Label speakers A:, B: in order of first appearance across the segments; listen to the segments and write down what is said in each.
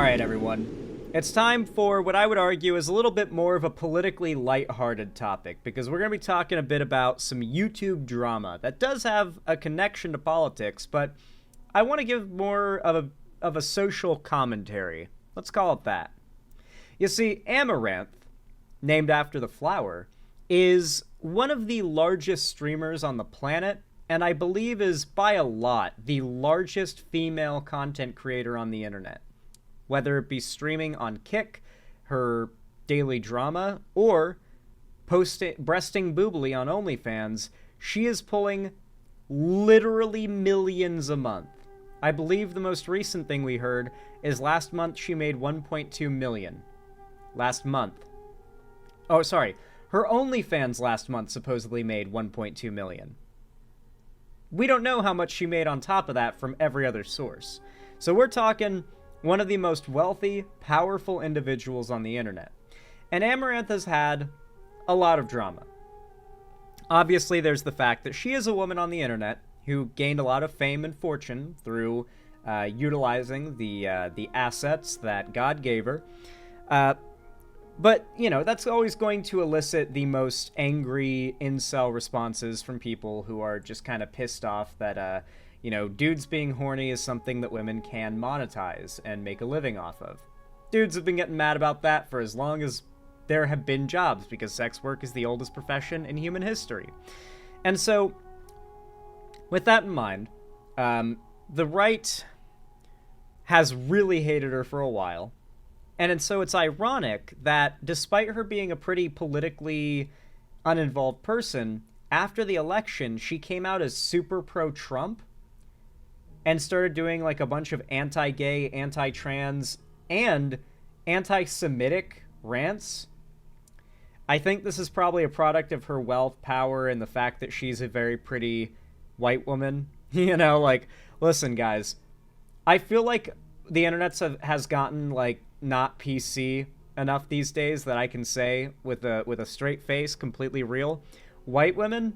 A: Alright, everyone. It's time for what I would argue is a little bit more of a politically lighthearted topic, because we're going to be talking a bit about some YouTube drama that does have a connection to politics, but I want to give more of a social commentary. Let's call it that. You see, Amouranth, named after the flower, is one of the largest streamers on the planet, and I believe is, by a lot, the largest female content creator on the internet. Whether it be streaming on Kick, her daily drama, or breasting boobily on OnlyFans, she is pulling literally millions a month. I believe the most recent thing we heard is last month she made 1.2 million. Last month. Oh, sorry. Her OnlyFans last month supposedly made 1.2 million. We don't know how much she made on top of that from every other source. So we're talking one of the most wealthy, powerful individuals on the internet. And Amouranth has had a lot of drama. Obviously, there's the fact that she is a woman on the internet who gained a lot of fame and fortune through utilizing the assets that God gave her. But, you know, that's always going to elicit the most angry incel responses from people who are just kind of pissed off that, you know, dudes being horny is something that women can monetize and make a living off of. Dudes have been getting mad about that for as long as there have been jobs, because sex work is the oldest profession in human history. And so, with that in mind, the right has really hated her for a while. And so it's ironic that despite her being a pretty politically uninvolved person, after the election, she came out as super pro-Trump and started doing like a bunch of anti-gay, anti-trans, and anti-Semitic rants. I think this is probably a product of her wealth, power, and the fact that she's a very pretty white woman. You know, like, listen, guys, I feel like the internet has gotten, like, not PC enough these days that I can say with a straight face, completely real. White women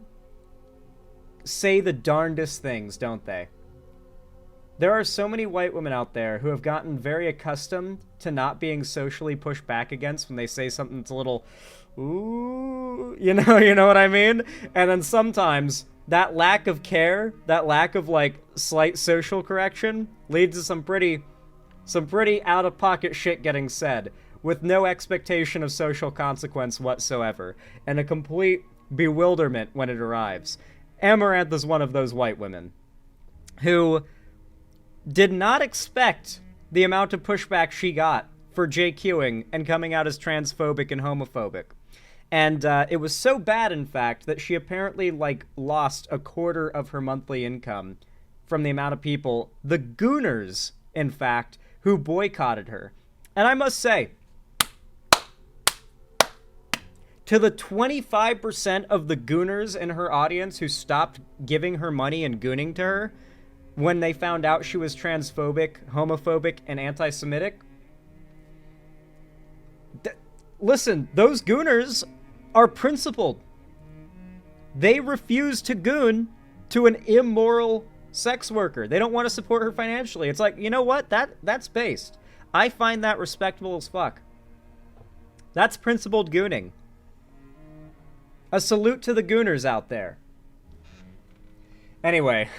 A: say the darndest things, don't they? There are so many white women out there who have gotten very accustomed to not being socially pushed back against when they say something that's a little, ooh, you know what I mean? And then sometimes that lack of care, that lack of, like, slight social correction leads to some pretty out-of-pocket shit getting said, with no expectation of social consequence whatsoever, and a complete bewilderment when it arrives. Amouranth is one of those white women who did not expect the amount of pushback she got for JQing and coming out as transphobic and homophobic. And it was so bad, in fact, that she apparently, like, lost a quarter of her monthly income from the amount of people, the gooners, in fact, who boycotted her. And I must say, to the 25% of the gooners in her audience who stopped giving her money and gooning to her when they found out she was transphobic, homophobic, and anti-Semitic, listen, those gooners are principled. They refuse to goon to an immoral sex worker. They don't want to support her financially. It's like, you know what? That's based. I find that respectable as fuck. That's principled gooning. A salute to the gooners out there. Anyway,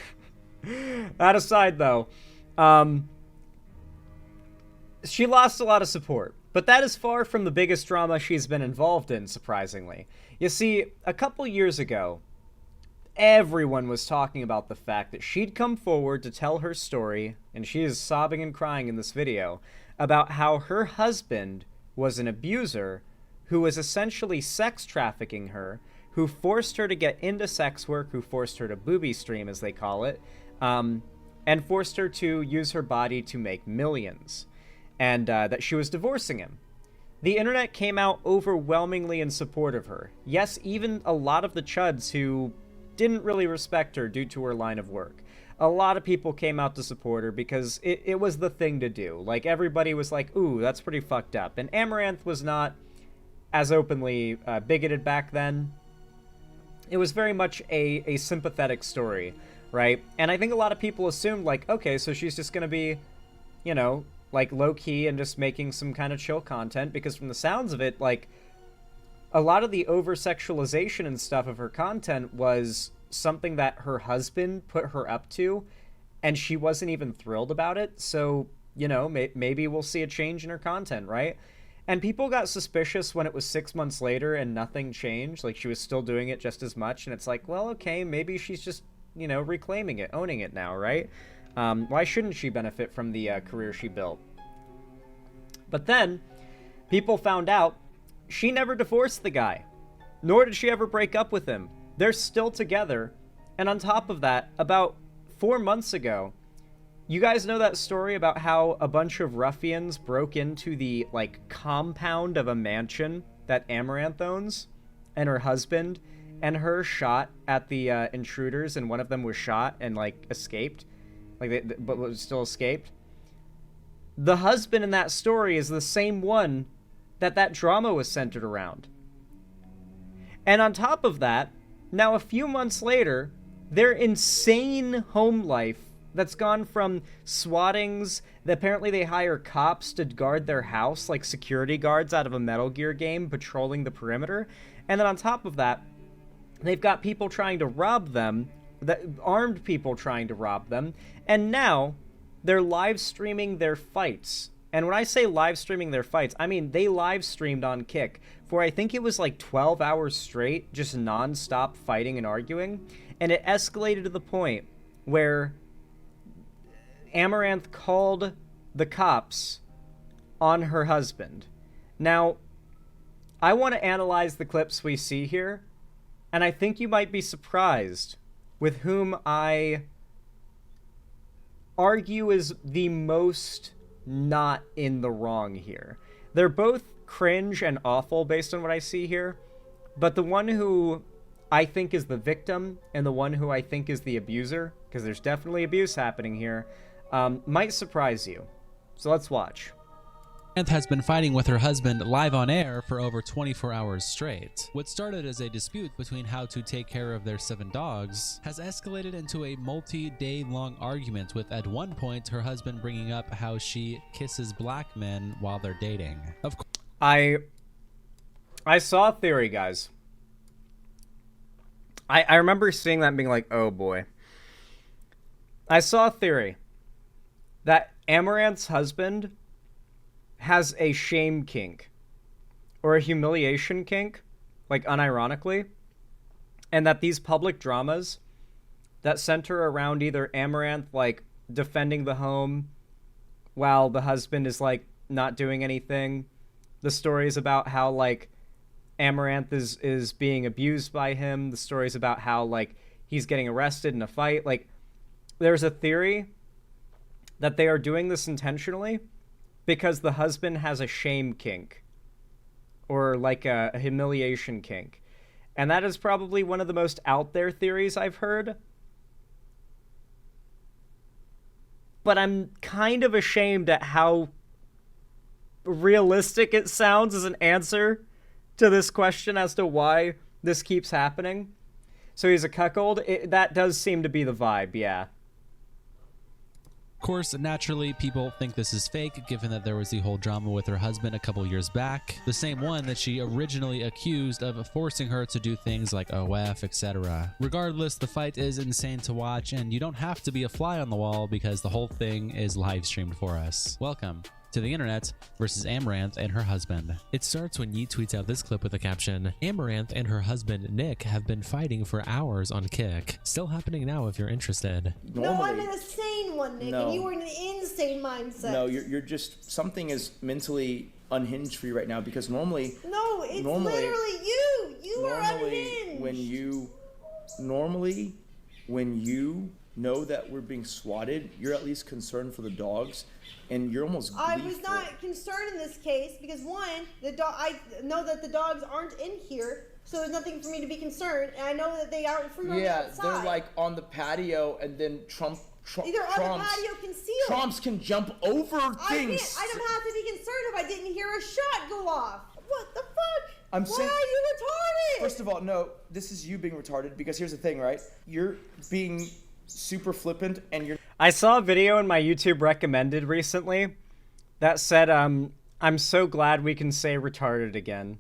A: that aside though, she lost a lot of support, but that is far from the biggest drama she's been involved in, surprisingly. You see, a couple years ago, everyone was talking about the fact that she'd come forward to tell her story, and she is sobbing and crying in this video, about how her husband was an abuser who was essentially sex trafficking her, who forced her to get into sex work, who forced her to booby stream, as they call it, and forced her to use her body to make millions, and that she was divorcing him. The internet came out overwhelmingly in support of her. Yes, even a lot of the chuds who didn't really respect her due to her line of work. A lot of people came out to support her because it was the thing to do. Like, everybody was like, ooh, that's pretty fucked up. And Amouranth was not as openly bigoted back then. It was very much a sympathetic story, right? And I think a lot of people assumed, like, okay, so she's just gonna be, you know, like low-key and just making some kind of chill content, because from the sounds of it, like, a lot of the over-sexualization and stuff of her content was something that her husband put her up to, and she wasn't even thrilled about it. So, you know, maybe we'll see a change in her content, right? And people got suspicious when it was 6 months later and nothing changed. Like, she was still doing it just as much. And it's like, well, okay, maybe she's just, you know, reclaiming it, owning it now, right? Why shouldn't she benefit from the career she built? But then, people found out she never divorced the guy. Nor did she ever break up with him. They're still together. And on top of that, about 4 months ago, you guys know that story about how a bunch of ruffians broke into the, like, compound of a mansion that Amouranth owns, and her husband and her shot at the intruders, and one of them was shot and, like, escaped, like, but was still escaped. The husband in that story is the same one that drama was centered around. And on top of that, now a few months later, their insane home life that's gone from swattings, apparently they hire cops to guard their house, like security guards out of a Metal Gear game, patrolling the perimeter. And then on top of that, they've got people trying to rob them, armed people trying to rob them, and now they're live streaming their fights. And when I say live streaming their fights, I mean they live streamed on Kick for, I think it was like 12 hours straight, just non-stop fighting and arguing. And it escalated to the point where Amouranth called the cops on her husband. Now, I want to analyze the clips we see here, and I think you might be surprised with whom I argue is the most not in the wrong here. They're both cringe and awful based on what I see here, but the one who I think is the victim and the one who I think is the abuser, because there's definitely abuse happening here, might surprise you. So let's watch.
B: Amouranth has been fighting with her husband live on air for over 24 hours straight. What started as a dispute between how to take care of their 7 dogs has escalated into a multi-day long argument, with at one point her husband bringing up how she kisses black men while they're dating. Of course,
A: I saw a theory, guys. I remember seeing that and being like, oh boy. I saw a theory that Amouranth's husband has a shame kink or a humiliation kink, like unironically, and that these public dramas that center around either Amouranth like defending the home while the husband is like not doing anything, the stories about how like Amouranth is being abused by him, the stories about how like he's getting arrested in a fight, like there's a theory that they are doing this intentionally because the husband has a shame kink or like a humiliation kink. And that is probably one of the most out there theories I've heard. But I'm kind of ashamed at how realistic it sounds as an answer to this question as to why this keeps happening. So he's a cuckold. That does seem to be the vibe, yeah.
B: Of course, naturally, people think this is fake, given that there was the whole drama with her husband a couple years back, the same one that she originally accused of forcing her to do things like OF, etc. Regardless, the fight is insane to watch, and you don't have to be a fly on the wall because the whole thing is live streamed for us. Welcome to the internet versus Amouranth and her husband. It starts when Yeet tweets out this clip with the caption, "Amouranth and her husband Nick have been fighting for hours on Kick. Still happening now if you're interested."
C: No, I'm in a sane one, Nick,
D: No.
C: and you were in an insane mindset.
D: No, you're just, something is mentally unhinged for you right now, because normally
C: No, it's literally you. You are unhinged.
D: when you know that we're being swatted, you're at least concerned for the dogs, and you're almost
C: I
D: gleeful.
C: was not concerned in this case because one, I know that the dogs aren't in here, so there's nothing for me to be concerned, and I know that they aren't free on the outside.
D: They're like on the patio, and then
C: Either on the patio concealed.
D: Trumps can jump over things.
C: I don't have to be concerned if I didn't hear a shot go off. What the fuck?
D: I'm
C: Why
D: saying-
C: are you retarded?
D: First of all, no, this is you being retarded, because here's the thing, right? You're being super flippant, and you're...
A: I saw a video in my YouTube recommended recently That said, I'm so glad we can say retarded again.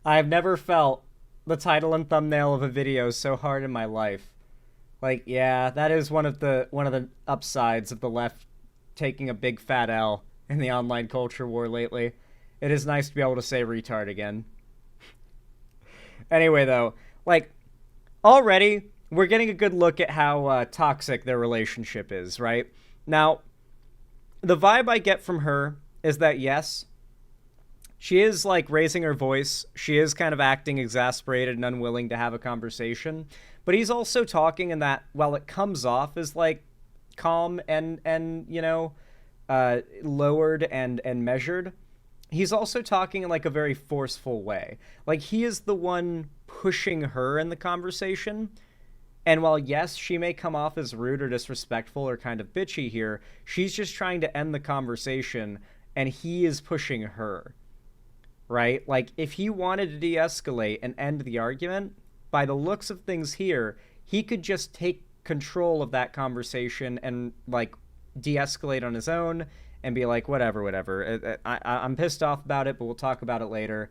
A: I've never felt the title and thumbnail of a video so hard in my life. Like, yeah, that is one of the upsides of the left taking a big fat L in the online culture war lately. It is nice to be able to say retard again. Anyway, though, like, already we're getting a good look at how toxic their relationship is, right? Now, the vibe I get from her is that, yes, she is, like, raising her voice. She is kind of acting exasperated and unwilling to have a conversation. But he's also talking in that, while it comes off as, like, calm and you know, lowered and measured, he's also talking in, like, a very forceful way. Like, he is the one pushing her in the conversation. And while, yes, she may come off as rude or disrespectful or kind of bitchy here, she's just trying to end the conversation, and he is pushing her, right? Like, if he wanted to de-escalate and end the argument, by the looks of things here, he could just take control of that conversation and, like, de-escalate on his own and be like, whatever. I'm pissed off about it, but we'll talk about it later.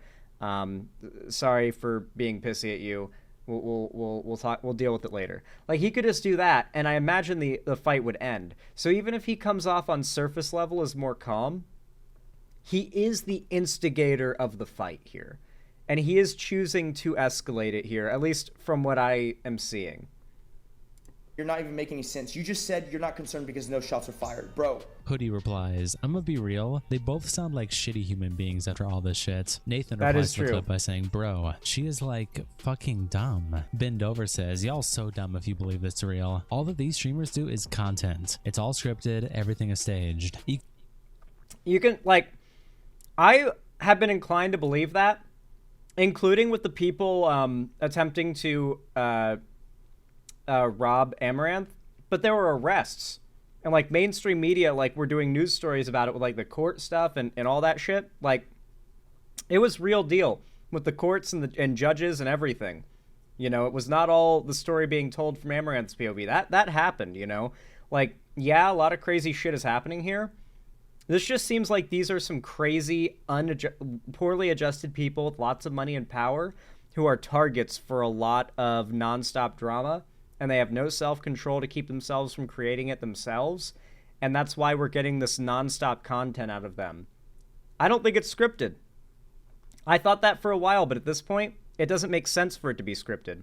A: Sorry for being pissy at you. We'll talk. We'll deal with it later. Like, he could just do that, and I imagine the fight would end. So even if he comes off on surface level as more calm, he is the instigator of the fight here, and he is choosing to escalate it here, at least from what I am seeing.
D: You're not even making any sense. You just said you're not concerned because no shots are fired, bro.
B: Hoodie replies, I'm gonna be real, they both sound like shitty human beings after all this shit. Nathan
A: That
B: replies
A: is
B: to the
A: true.
B: clip by saying, bro, she is like fucking dumb. Bend Over says, y'all so dumb if you believe this is real. All that these streamers do is content. It's all scripted, everything is staged.
A: You can, like, I have been inclined to believe that, including with the people attempting to rob Amouranth, but there were arrests, and, like, mainstream media, like, were doing news stories about it with, like, the court stuff and all that shit. Like, it was real deal with the courts and judges and everything. You know, it was not all the story being told from Amouranth's POV. That happened, you know? Like, yeah, a lot of crazy shit is happening here. This just seems like these are some crazy, poorly adjusted people with lots of money and power who are targets for a lot of nonstop drama, and they have no self-control to keep themselves from creating it themselves, and that's why we're getting this nonstop content out of them. I don't think it's scripted. I thought that for a while, but at this point, it doesn't make sense for it to be scripted.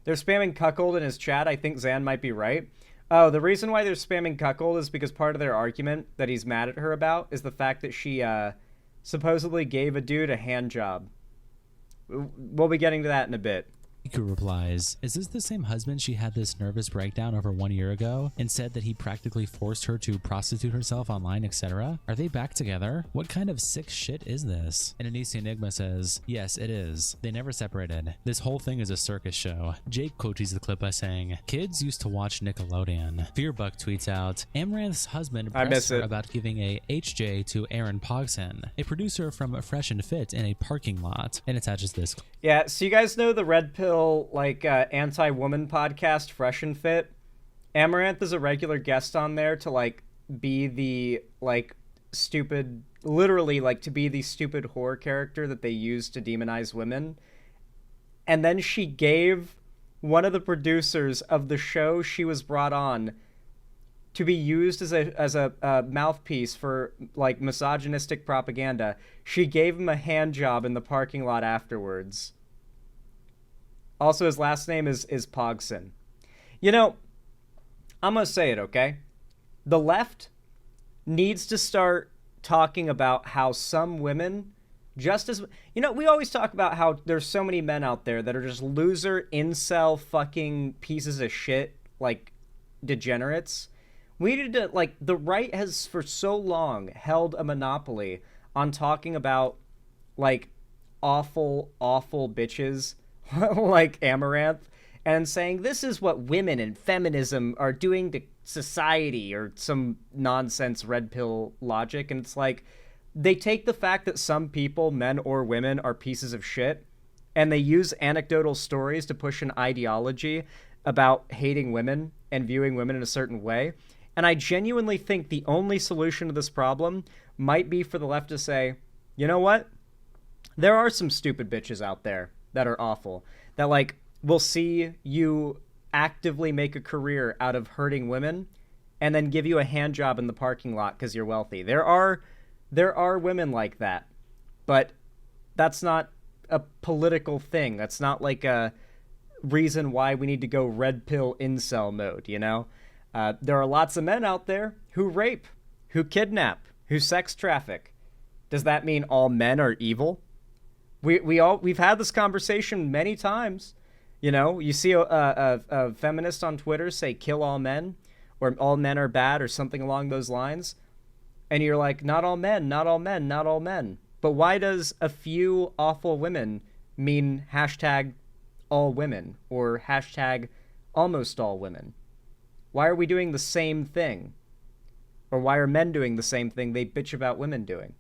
A: They're spamming cuckold in his chat. I think Zan might be right. Oh, the reason why they're spamming cuckold is because part of their argument that he's mad at her about is the fact that she supposedly gave a dude a hand job. We'll be getting to that in a bit.
B: Iku replies, is this the same husband she had this nervous breakdown over 1 year ago and said that he practically forced her to prostitute herself online, etc.? Are they back together? What kind of sick shit is this? And Anisi Enigma says, yes, it is. They never separated. This whole thing is a circus show. Jake quotes the clip by saying, kids used to watch Nickelodeon. Fearbuck tweets out, Amouranths Husband pressed her about giving a HJ to Aaron Pogson, a producer from Fresh and Fit, in a parking lot, and attaches this.
A: Yeah, so you guys know the Red Pill, like, anti-woman podcast, Fresh and Fit? Amouranth is a regular guest on there to, like, be the, like, stupid, literally, like, to be the stupid whore character that they use to demonize women. And then she gave one of the producers of the show she was brought on to be used as a mouthpiece for, like, misogynistic propaganda. She gave him a hand job in the parking lot afterwards. Also, his last name is Pogson. You know, I'm gonna say it, okay? The left needs to start talking about how some women, just as... You know, we always talk about how there's so many men out there that are just loser, incel, fucking pieces of shit, like, degenerates. We need to, like, the right has for so long held a monopoly on talking about, like, awful, awful bitches like Amouranth, and saying this is what women and feminism are doing to society, or some nonsense red pill logic. And it's like, they take the fact that some people, men or women, are pieces of shit, and they use anecdotal stories to push an ideology about hating women and viewing women in a certain way. And I genuinely think the only solution to this problem might be for the left to say, you know what? There are some stupid bitches out there that are awful, that like will see you actively make a career out of hurting women and then give you a hand job in the parking lot because you're wealthy. There are women like that, but that's not a political thing. That's not like a reason why we need to go red pill incel mode, you know? There are lots of men out there who rape, who kidnap, who sex traffic. Does that mean all men are evil? We've had this conversation many times. You know, you see a feminist on Twitter say kill all men, or all men are bad, or something along those lines. And you're like, not all men, not all men, not all men. But why does a few awful women mean hashtag all women, or hashtag almost all women? Why are we doing the same thing? Or why are men doing the same thing they bitch about women doing?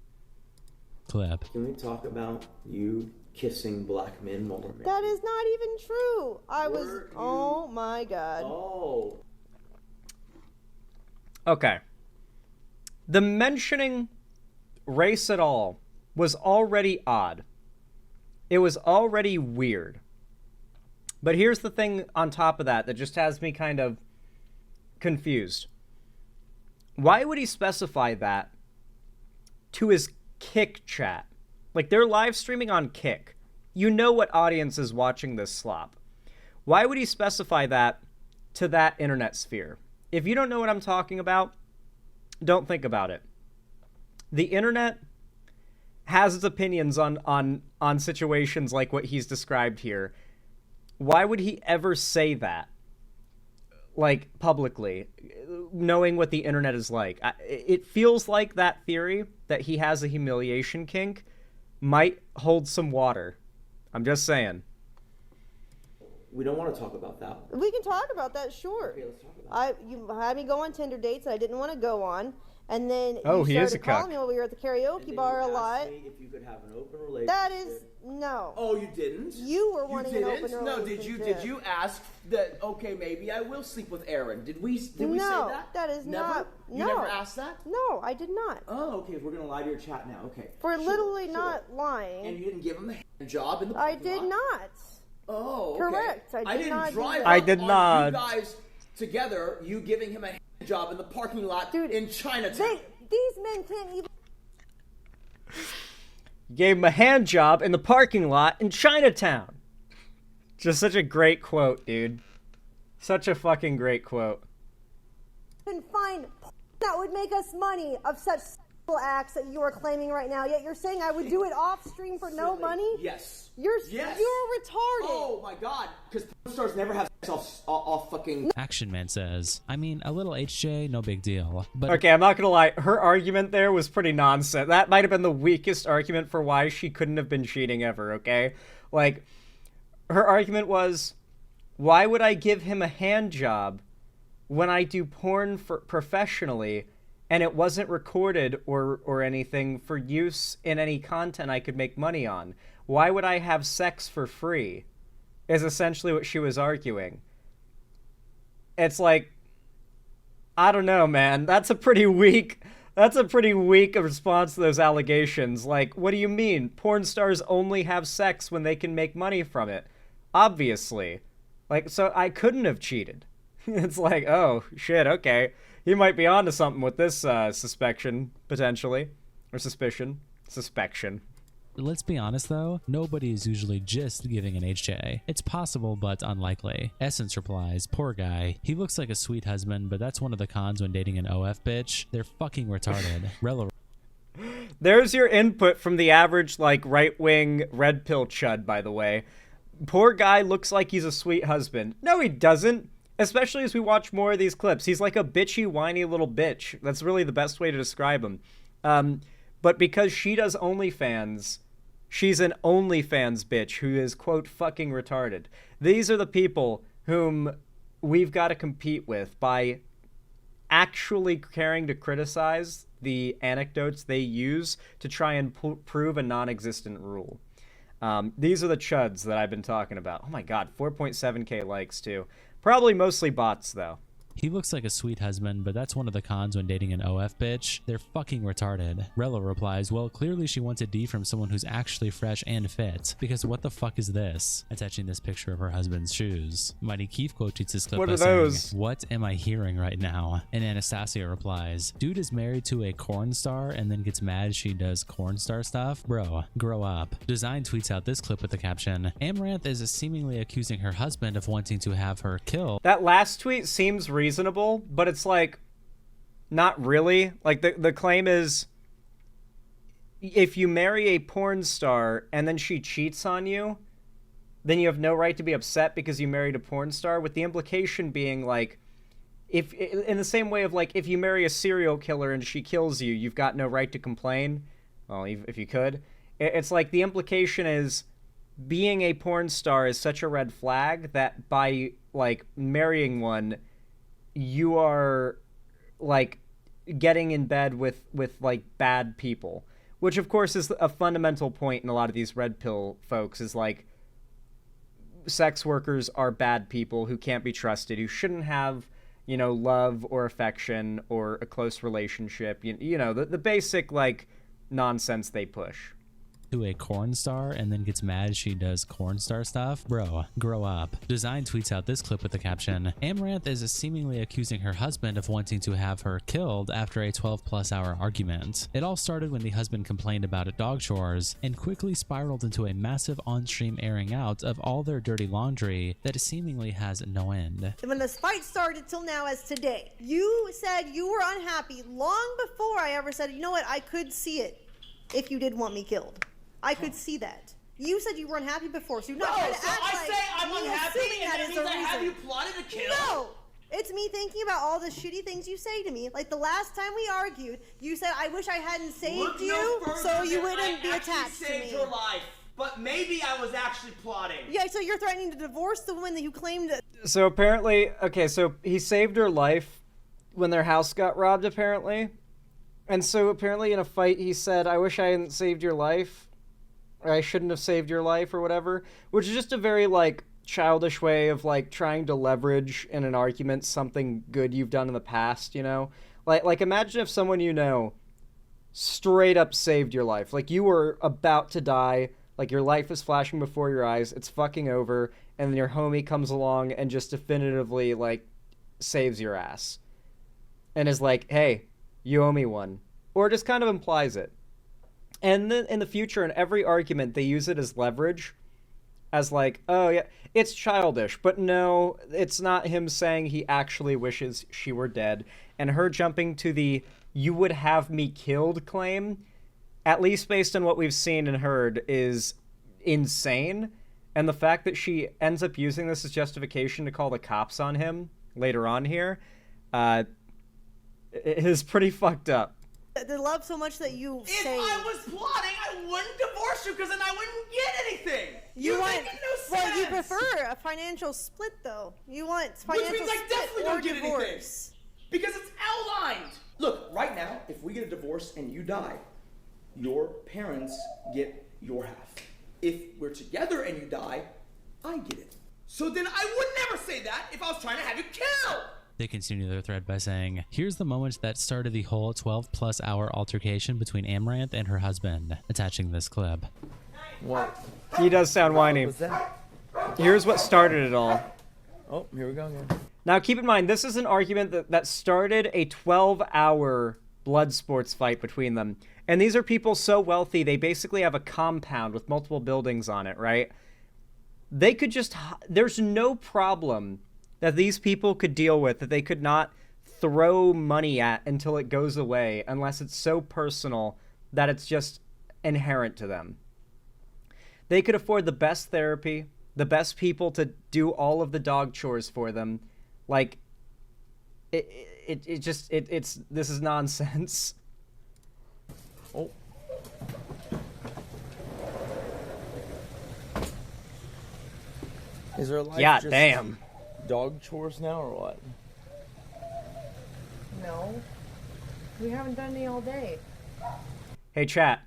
B: Clip.
D: Can we talk about you kissing black men while we're married?
C: That is not even true.
D: Were you-
C: Oh my god.
D: Oh.
A: Okay. The mentioning race at all was already odd. It was already weird. But here's the thing on top of that just has me kind of confused. Why would he specify that to his Kick chat? Like, they're live streaming on Kick. You know what audience is watching this slop. Why would he specify that to that internet sphere? If you don't know what I'm talking about, don't think about it. The internet has its opinions on situations like what he's described here. Why would he ever say that? Like, publicly, knowing what the internet is like. It feels like that theory that he has a humiliation kink might hold some water. I'm just saying.
D: We don't want to talk about that.
C: We can talk about that, sure.
D: Okay, let's talk about
C: You had me go on Tinder dates that I didn't want to go on, and then
A: Oh,
C: you
A: he is
C: started
A: a
C: calling
A: cuck.
C: me while we were at the
D: it.
C: karaoke bar a lot.
D: If you could have an open relationship.
C: That is no.
D: Oh, you didn't?
C: You were wanting an open
D: No, did
C: relationship.
D: you ask that? Okay, maybe I will sleep with Aaron. Did we say
C: No,
D: that?
C: that is
D: never?
C: not-
D: You
C: no.
D: never asked that?
C: No, I did not.
D: Oh, okay. We're gonna lie to your chat now. Okay.
C: We're
D: Sure,
C: literally
D: sure.
C: not lying.
D: And you didn't give him a hand job in the
C: I
D: parking
C: did
D: lot?
C: not.
D: Oh, okay.
C: Correct. I did
D: didn't
C: not do
D: drive
C: that.
D: up
A: I did
D: on
A: not.
D: You guys together, you giving him a hand job in the parking lot
C: Dude,
D: in Chinatown.
C: These men can't even.
A: Gave him a hand job in the parking lot in Chinatown. Just such a great quote, dude. Such a fucking great quote.
C: Find that would make us money of such sexual acts that you are claiming right now. Yet you're saying I would do it off stream for no
D: Silly.
C: money.
D: Yes.
C: You're retarded.
D: Oh my god. Because porn stars never have sex off fucking.
B: Action Man says, I mean, a little HJ, no big deal. But
A: Okay, I'm not gonna lie. Her argument there was pretty nonsense. That might have been the weakest argument for why she couldn't have been cheating ever, okay? Like, her argument was, why would I give him a hand job when I do porn professionally and it wasn't recorded or anything for use in any content I could make money on? Why would I have sex for free? Is essentially what she was arguing. It's like, I don't know, man. That's a pretty weak response to those allegations. Like, what do you mean? Porn stars only have sex when they can make money from it. Obviously. Like, so I couldn't have cheated. It's like, oh, shit, okay. He might be onto something with this suspicion, potentially. Or suspicion. Suspicion.
B: let's be honest though, nobody is usually just giving an HJ. It's possible, but unlikely. Essence replies, poor guy. He looks like a sweet husband, but that's one of the cons when dating an OF bitch. They're fucking retarded. Rella.
A: There's your input from the average, like, right-wing red pill chud, by the way. Poor guy looks like he's a sweet husband. No, he doesn't. Especially as we watch more of these clips. He's like a bitchy, whiny little bitch. That's really the best way to describe him. But because she does OnlyFans, she's an OnlyFans bitch who is, quote, fucking retarded. These are the people whom we've got to compete with by actually caring to criticize the anecdotes they use to try and prove a non-existent rule. These are the chuds that I've been talking about. Oh my god, 4.7k likes too. Probably mostly bots though.
B: He looks like a sweet husband, but that's one of the cons when dating an OF bitch. They're fucking retarded. Rella replies, well, clearly she wants a D from someone who's actually fresh and fit, because what the fuck is this? Attaching this picture of her husband's shoes. Mighty Keith quotes this clip by saying, what am I hearing right now? And Anastasia replies, dude is married to a Cornstar and then gets mad she does Cornstar stuff? Bro, grow up. Design tweets out this clip with the caption, Amouranth is seemingly accusing her husband of wanting to have her killed.
A: That last tweet seems reasonable, but it's like, not really. Like, the claim is, if you marry a porn star and then she cheats on you, then you have no right to be upset because you married a porn star, with the implication being like, if in the same way of like, if you marry a serial killer and she kills you, you've got no right to complain. Well, if you could. It's like the implication is being a porn star is such a red flag that by like marrying one, you are like getting in bed with like bad people, which of course is a fundamental point in a lot of these red pill folks, is like sex workers are bad people who can't be trusted, who shouldn't have, you know, love or affection or a close relationship, you know, the basic like nonsense they push.
B: To a Cornstar and then gets mad she does Cornstar stuff? Bro, grow up. Design tweets out this clip with the caption, Amouranth is seemingly accusing her husband of wanting to have her killed after a 12+ hour argument. It all started when the husband complained about it dog chores and quickly spiraled into a massive on-stream airing out of all their dirty laundry that seemingly has no end.
C: When this fight started till now as today, you said you were unhappy long before I ever said, you know what, I could see it if you did want me killed. I could see that. You said you were unhappy before, so you're not trying to act
E: I
C: like
E: say I'm unhappy, and that means I have you
C: reason.
E: plotted a kill?
C: No! It's me thinking about all the shitty things you say to me. Like the last time we argued, you said, I wish I hadn't saved you so you wouldn't be attached to me.
E: Saved her life, but maybe I was actually plotting.
C: Yeah, so you're threatening to divorce the woman that you claimed to...
A: So apparently, okay, so he saved her life when their house got robbed, apparently. And so apparently in a fight he said, I wish I hadn't saved your life. Or I shouldn't have saved your life or whatever. Which is just a very, like, childish way of, like, trying to leverage in an argument something good you've done in the past, you know? Like imagine if someone you know straight up saved your life. Like, you were about to die. Like, your life is flashing before your eyes. It's fucking over. And then your homie comes along and just definitively, like, saves your ass. And is like, hey, you owe me one. Or just kind of implies it. And then in the future, in every argument, they use it as leverage. As like, oh yeah, it's childish. But no, it's not him saying he actually wishes she were dead. And her jumping to the, you would have me killed claim, at least based on what we've seen and heard, is insane. And the fact that she ends up using this as justification to call the cops on him later on here, is pretty fucked up.
C: They love so much that you say...
E: If I was plotting, I wouldn't divorce you because then I wouldn't get anything.
C: You want...
E: make no sense.
C: Well, you prefer a financial split, though. You want financial
E: Which means I
C: split
E: definitely
C: or
E: don't get
C: divorce.
E: anything. Because it's outlined.
D: Look, right now, if we get a divorce and you die, your parents get your half. If we're together and you die, I get it.
E: So then I would never say that if I was trying to have you killed.
B: They continue their thread by saying, here's the moment that started the whole 12+ hour altercation between Amouranth and her husband, attaching this clip.
D: What?
A: He does sound whiny.
D: What's that?
A: Here's what started it all.
D: Oh, here we go again.
A: Now, keep in mind, this is an argument that started a 12-hour blood sports fight between them. And these are people so wealthy, they basically have a compound with multiple buildings on it, right? They could just... There's no problem that these people could deal with, that they could not throw money at until it goes away, unless it's so personal that it's just inherent to them. They could afford the best therapy, the best people to do all of the dog chores for them. Like, this is nonsense.
D: Oh. Is there life
A: Yeah,
D: just
A: damn.
D: dog chores now or what?
C: No. We haven't done any all day.
A: Hey, chat.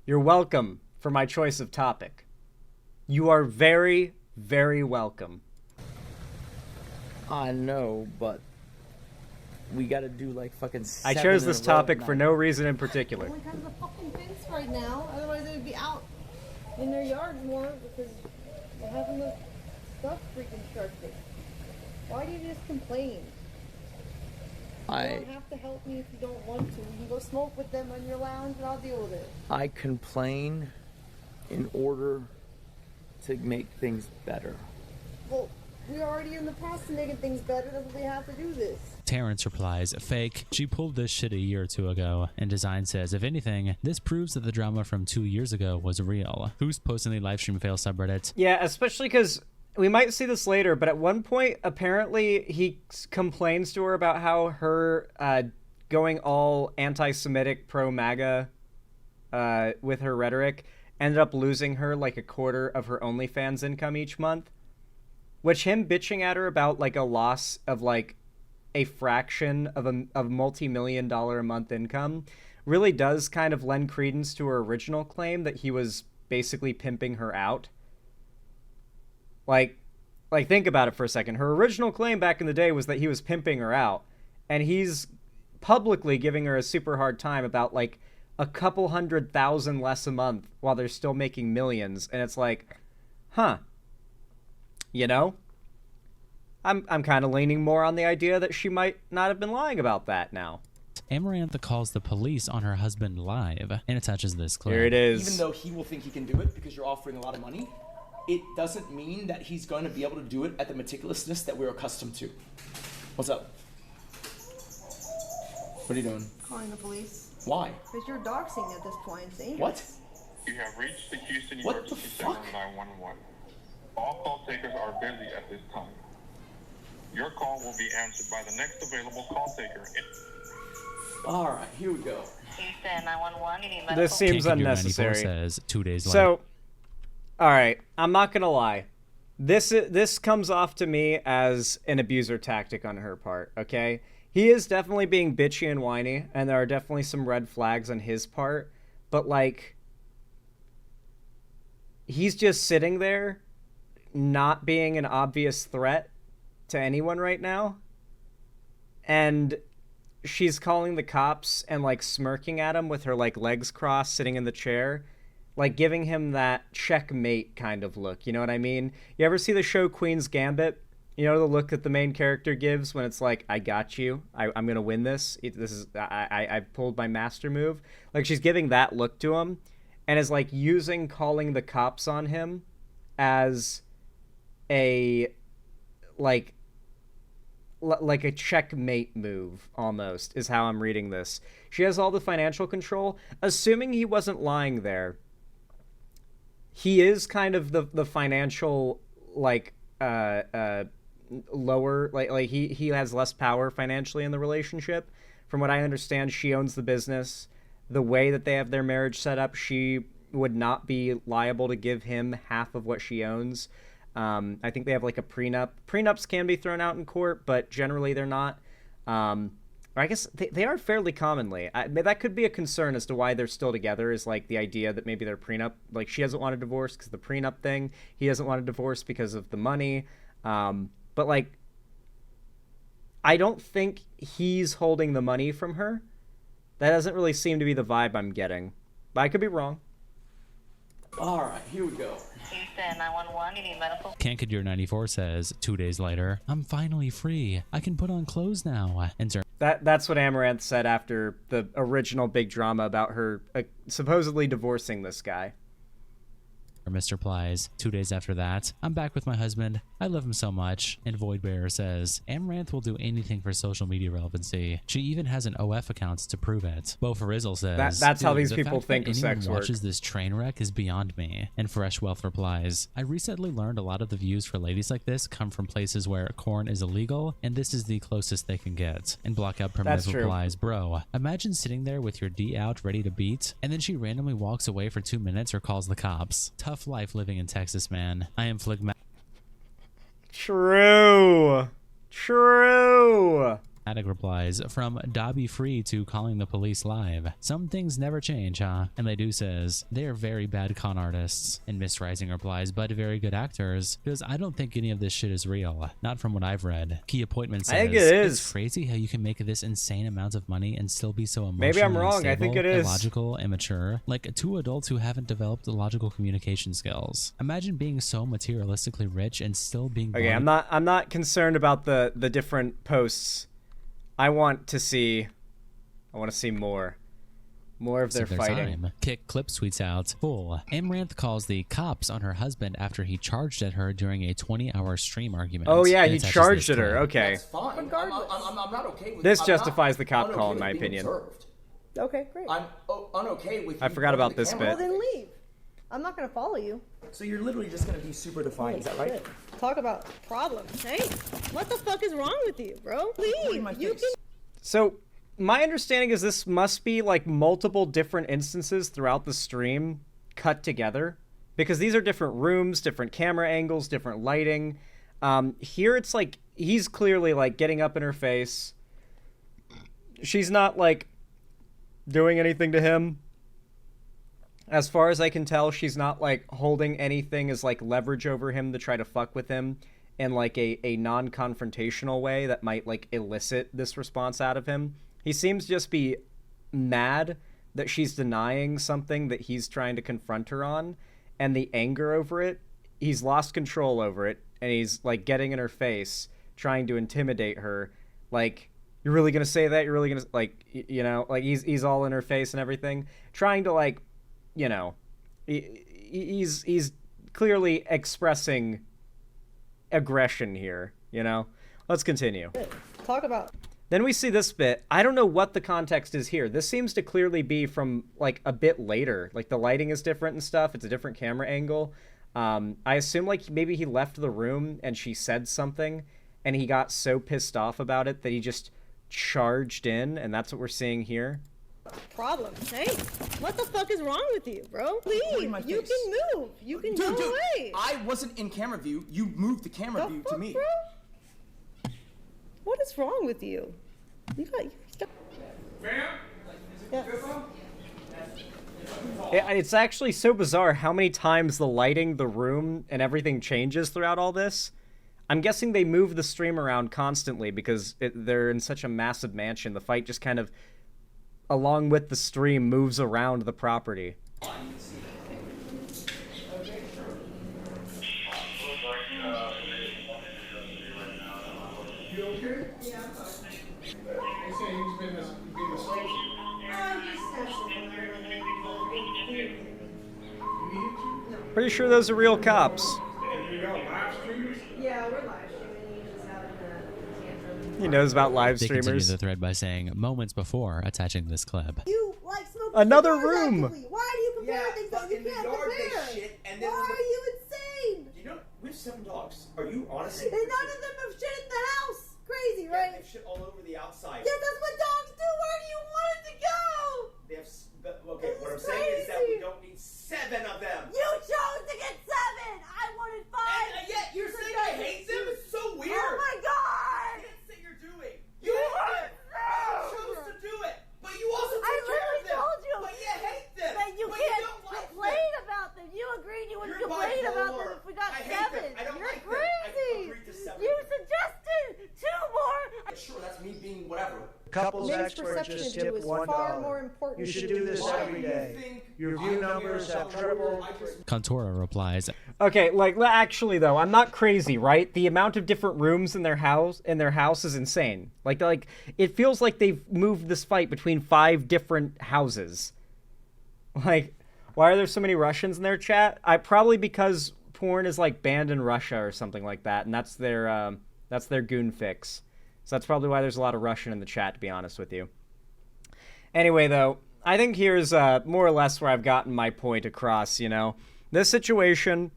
A: You're welcome for my choice of topic. You are very, very welcome.
D: I know, but we gotta do like fucking
A: I
D: 7
A: chose
D: in
A: this
D: a row
A: topic for
D: tonight.
A: no reason in particular.
C: Only because of the fucking fence right now. Otherwise, they would be out in their yard more because they're having the stuff reconstructed. Why do you just complain? You don't have to help me if you don't want to. You can go smoke with them on your lounge and I'll deal with it.
D: I complain in order to make things better.
C: Well, we're already in the process of making things better. That's why we have to do this.
B: Terrence replies, fake. She pulled this shit a year or two ago. And Design says, if anything, this proves that the drama from 2 years ago was real. Who's posting the livestream fail subreddit?
A: Yeah, especially because we might see this later, but at one point, apparently, he complains to her about how her going all anti-Semitic, pro-MAGA with her rhetoric ended up losing her like a quarter of her OnlyFans income each month. Which him bitching at her about like a loss of like a fraction of a multi-million-dollar a month income really does kind of lend credence to her original claim that he was basically pimping her out. Like think about it for a second. Her original claim back in the day was that he was pimping her out, and he's publicly giving her a super hard time about like a couple $100,000 less a month while they're still making millions, and it's like, huh. You know? I'm kind of leaning more on the idea that she might not have been lying about that now.
B: Amouranth calls the police on her husband live and attaches this clip.
A: Here it is.
D: Even though he will think he can do it because you're offering a lot of money, it doesn't mean that he's going to be able to do it at the meticulousness that we're accustomed to. What's up? What are you doing?
C: Calling the police.
D: Why?
C: Because you're doxing at this point. It's dangerous.
D: What?
F: You have reached the Houston
D: What the
F: Emergency
D: fuck?
F: Center 911. All call takers are busy at this time. Your call will be answered by the next available call taker.
D: All right, here we go.
E: Houston 911, you need medical.
A: This seems
B: Can't Give You
A: unnecessary.
B: 94 says 2 days later.
A: So, all right, I'm not gonna lie. This comes off to me as an abuser tactic on her part. Okay, he is definitely being bitchy and whiny, and there are definitely some red flags on his part. But like, he's just sitting there, not being an obvious threat to anyone right now, and she's calling the cops and like smirking at him with her like legs crossed, sitting in the chair, like giving him that checkmate kind of look. You know what I mean? You ever see the show Queen's Gambit? You know the look that the main character gives when it's like, I got you, I'm gonna win this. I pulled my master move. Like, she's giving that look to him, and is like using calling the cops on him as a like a checkmate move, almost, is how I'm reading this. She has all the financial control. Assuming he wasn't lying there, he is kind of the financial, like, lower, like he has less power financially in the relationship. From what I understand, she owns the business. The way that they have their marriage set up, she would not be liable to give him half of what she owns. I think they have like a prenup. Prenups can be thrown out in court, but generally they're not. Or I guess they are fairly commonly. That could be a concern as to why they're still together, is like the idea that maybe their prenup, like she doesn't want a divorce because of the prenup thing. He doesn't want a divorce because of the money. But like, I don't think he's holding the money from her. That doesn't really seem to be the vibe I'm getting. But I could be wrong.
D: All right, here we go.
E: Houston 911, you need medical.
B: Cankadur94 says 2 days later, I'm finally free. I can put on clothes now. Enter.
A: That's what Amouranth said after the original big drama about her supposedly divorcing this guy.
B: Mr. replies, 2 days after that, I'm back with my husband. I love him so much. And Voidbearer says, Amouranth will do anything for social media relevancy. She even has an OF account to prove it. Bo Farizzle says,
A: That's how
B: "Dude,
A: these
B: the
A: people
B: fact
A: think
B: that
A: of sex
B: anyone
A: work."
B: watches this train wreck is beyond me. And Fresh Wealth replies, I recently learned a lot of the views for ladies like this come from places where corn is illegal, and this is the closest they can get. And Blockout Primitive
A: That's true.
B: replies, bro, imagine sitting there with your D out ready to beat, and then she randomly walks away for 2 minutes or calls the cops. Tough life living in Texas, man. I am Fligmatic
A: True.
B: dramatic replies, from Dobby Free to calling the police live. Some things never change, huh? And Ledoux says, they are very bad con artists. And Miss Rising replies, but very good actors, because I don't think any of this shit is real. Not from what I've read. Key Appointment says,
A: I think it is.
B: It's crazy how you can make this insane amount of money and still be so emotionally
A: Maybe I'm wrong.
B: unstable,
A: I think it is.
B: illogical, immature, like two adults who haven't developed the logical communication skills. Imagine being so materialistically rich and still being
A: Okay, I'm not concerned about the different posts. I want to see more of their fighting.
B: Time. Kick Clip tweets out, full. Amouranth calls the cops on her husband after he charged at her during a 20-hour stream argument.
A: Oh yeah,
B: And
A: he
B: attaches
A: charged
B: this
A: at her.
B: clip.
A: Okay.
D: That's fine.
C: Regardless.
D: I'm not okay with
A: This
D: I'm
A: justifies
D: not
A: the cop
D: unokay
A: call, in
D: with
A: my
D: being
A: opinion.
D: observed.
C: Okay, great.
D: I'm unokay with.
A: I
D: you
A: forgot
D: blowing
A: about
D: the
A: this
D: camera.
C: Well,
A: bit.
C: then leave. I'm not gonna follow you.
D: So you're literally just gonna be super defiant, is that right?
C: Shit. Talk about problems. Hey, what the fuck is wrong with you, bro? Leave.
D: my
C: You
D: face.
C: can.
A: So my understanding is this must be like multiple different instances throughout the stream cut together, because these are different rooms, different camera angles, different lighting. Here it's like he's clearly like getting up in her face. She's not like doing anything to him. As far as I can tell, she's not like holding anything as like leverage over him to try to fuck with him in like a non-confrontational way that might like elicit this response out of him. He seems to just be mad that she's denying something that he's trying to confront her on, and the anger over it, he's lost control over it, and he's like getting in her face, trying to intimidate her, like, you're really gonna say that? You're really gonna, like, you know, like he's all in her face and everything, trying to like, you know, he's clearly expressing aggression here, you know? Let's continue.
C: Talk about.
A: Then we see this bit. I don't know what the context is here. This seems to clearly be from, like, a bit later. Like, the lighting is different and stuff. It's a different camera angle. I assume, like, maybe he left the room and she said something, and he got so pissed off about it that he just charged in, and that's what we're seeing here.
C: Problems. Hey, what the fuck is wrong with you, bro? Leave.
D: my
C: You
D: face.
C: can move. You can go away.
D: I wasn't in camera view. You moved the camera
C: The
D: view
C: fuck,
D: to me.
C: bro? What is wrong with you? You got. Yeah.
A: It's actually so bizarre how many times the lighting, the room, and everything changes throughout all this. I'm guessing they move the stream around constantly because they're in such a massive mansion. The fight just kind of, along with the stream, moves around the property. Pretty sure those are real cops.
C: Yeah, we're live streaming. You just having a tantrum.
A: He knows about live
B: They continue
A: streamers.
B: the thread by saying, moments before attaching this clip.
C: You like smoking
A: Another
C: cigars
A: room.
C: actively. Why do you compare
D: Yeah,
C: things
D: but
C: that you
D: in the
C: can't
D: yard they
C: compare?
D: shit, and then
C: Why
D: when the-
C: are you insane?
D: You know, we have 7 dogs. Are you honestly?
C: And none of them have shit in the house. Crazy, right?
D: They have shit all over the outside.
C: Yeah, that's what dogs do. Where do you want it to go?
D: They have. Okay,
C: This
D: what I'm
C: is
D: saying is that we
C: crazy.
D: don't need 7 of them.
C: You chose to get 7. I wanted 5.
D: And yet you're saying I hate them? It's so weird.
C: Oh my god!
D: That's what you're doing. You hate them. You chose to do it, but you also
C: I
D: took care of
C: literally
D: them.
C: told you
D: But you hate them.
C: that you
D: but
C: can't
D: you don't like
C: complain
D: them.
C: about them. You agreed you wouldn't
D: You're
C: complain about
D: bipolar.
C: them if we got
D: I hate
C: 7.
D: them. I don't
C: You're
D: like them. I
C: crazy.
D: agreed to 7.
C: You suggested 2 more.
D: Sure, that's me being whatever.
G: Couples
C: Men's
G: experts
C: perception
G: just
C: of you
G: tip
C: is far more
G: $1.
C: important.
G: You should do this
D: Why
G: every
D: do you
G: day.
D: think
G: Your view numbers have tripled.
B: Contora replies,
A: Okay, like actually though, I'm not crazy, right? The amount of different rooms in their house is insane. Like it feels like they've moved this fight between 5 different houses. Like, why are there so many Russians in their chat? Probably because porn is like banned in Russia or something like that, and that's their goon fix. So that's probably why there's a lot of Russian in the chat, to be honest with you. Anyway, though, I think here's more or less where I've gotten my point across, you know. This situation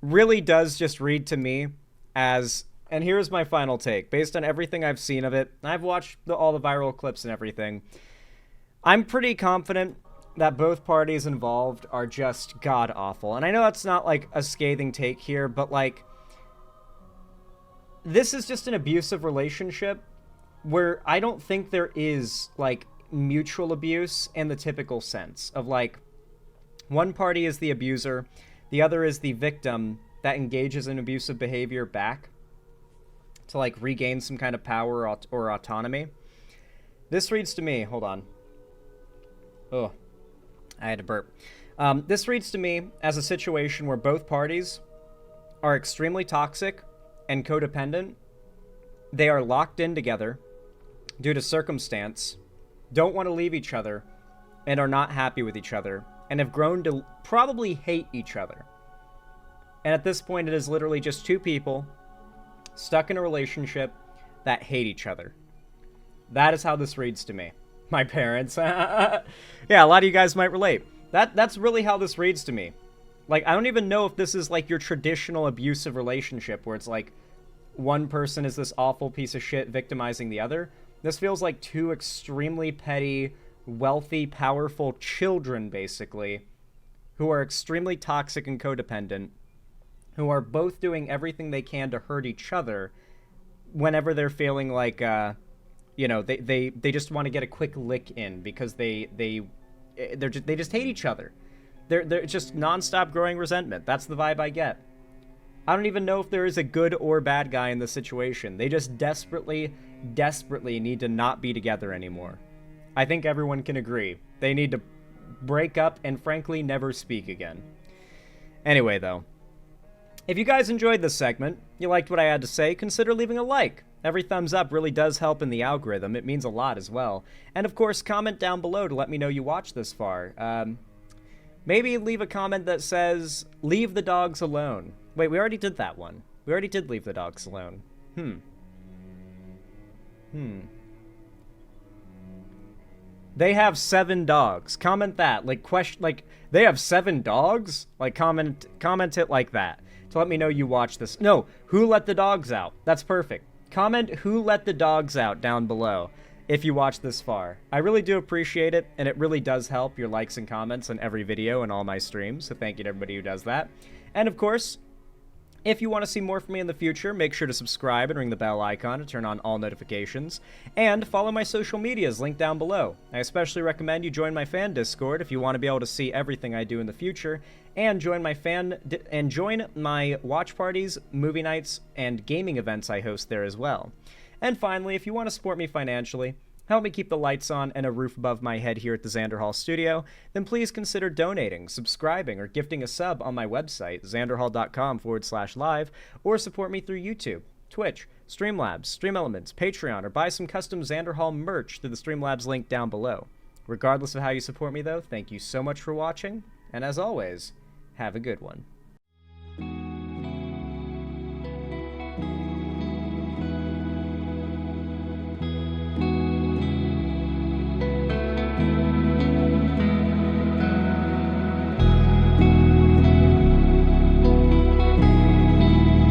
A: really does just read to me as, and here's my final take, based on everything I've seen of it, I've watched all the viral clips and everything, I'm pretty confident that both parties involved are just god-awful. And I know that's not, like, a scathing take here, but, like, this is just an abusive relationship where I don't think there is, like, mutual abuse in the typical sense of, like, one party is the abuser, the other is the victim that engages in abusive behavior back to, like, regain some kind of power or autonomy. This reads to me, hold on. Oh, I had to burp. This reads to me as a situation where both parties are extremely toxic and codependent. They are locked in together due to circumstance, don't want to leave each other, and are not happy with each other, and have grown to probably hate each other. And at this point, it is literally just two people stuck in a relationship that hate each other. That is how this reads to me. My parents. Yeah, a lot of you guys might relate. That's really how this reads to me. Like, I don't even know if this is, like, your traditional abusive relationship where it's, like, one person is this awful piece of shit victimizing the other. This feels like two extremely petty, wealthy, powerful children, basically, who are extremely toxic and codependent, who are both doing everything they can to hurt each other whenever they're feeling like, you know, they just want to get a quick lick in because they just hate each other. They're just nonstop growing resentment. That's the vibe I get. I don't even know if there is a good or bad guy in this situation. They just desperately, desperately need to not be together anymore. I think everyone can agree. They need to break up and, frankly, never speak again. Anyway, though, if you guys enjoyed this segment, you liked what I had to say, consider leaving a like. Every thumbs up really does help in the algorithm. It means a lot as well. And, of course, comment down below to let me know you watched this far. Maybe leave a comment that says, leave the dogs alone. Wait, we already did that one. We already did leave the dogs alone. They have 7 dogs. Comment that. Like, they have 7 dogs? Like, comment it like that. To let me know you watched this. No, who let the dogs out? That's perfect. Comment who let the dogs out down below if you watch this far. I really do appreciate it, and it really does help, your likes and comments on every video and all my streams, so thank you to everybody who does that. And of course, if you want to see more from me in the future, make sure to subscribe and ring the bell icon to turn on all notifications, and follow my social medias linked down below. I especially recommend you join my fan Discord if you want to be able to see everything I do in the future, and join my watch parties, movie nights, and gaming events I host there as well. And finally, if you want to support me financially, help me keep the lights on and a roof above my head here at the Xanderhall studio, then please consider donating, subscribing, or gifting a sub on my website, xanderhall.com/live, or support me through YouTube, Twitch, Streamlabs, Stream Elements, Patreon, or buy some custom Xanderhall merch through the Streamlabs link down below. Regardless of how you support me, though, thank you so much for watching, and as always, have a good one.